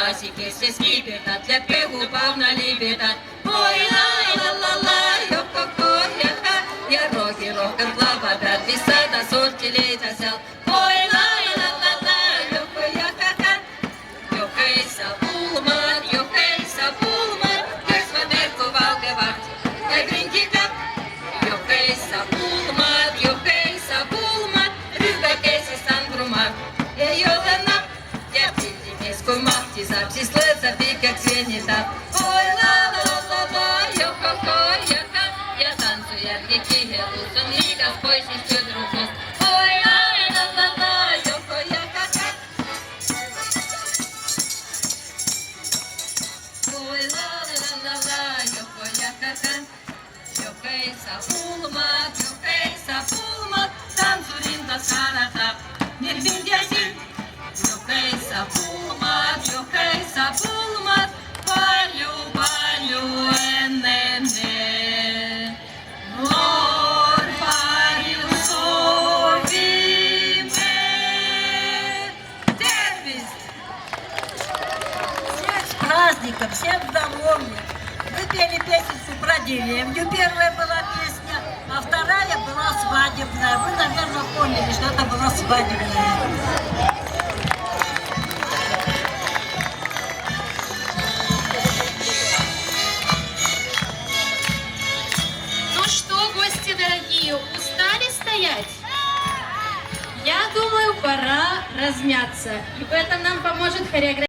Klasikesse skiipetat, leppehu pauna liipetat. Oi la, jokko ja rohi rohkem lavapead, visada sorti leida seal. Oi la, jokko ei saa pulmat, kes ma merku valgevat. Ja grindikap, jokko ei saa pulmat, ryhmäkeisest andrumat. Ei ole napp, ja piltimies kun mahti saab, siis lõõtsab pikaks venitab. Oi la, jokko ja tantsujärgi kihelus on igas poisist tüdrukust. Oi la, jokko ja kaka. Oi la, jokko ja kaka. Jokko ei saa pulmat, tantsurintas karatab. Mirvindiasin. Jokko ei saa pulmat, palju ennen me. Noor palju soovime. Tervist! Всех с праздником, всем здоровья. Мы пели песенку про деревню. Первая была песня, а вторая была свадебная. Вы, наверное, поняли, что это была свадебная. Ну что, гости дорогие, устали стоять? Я думаю, пора размяться. И в этом нам поможет хореография.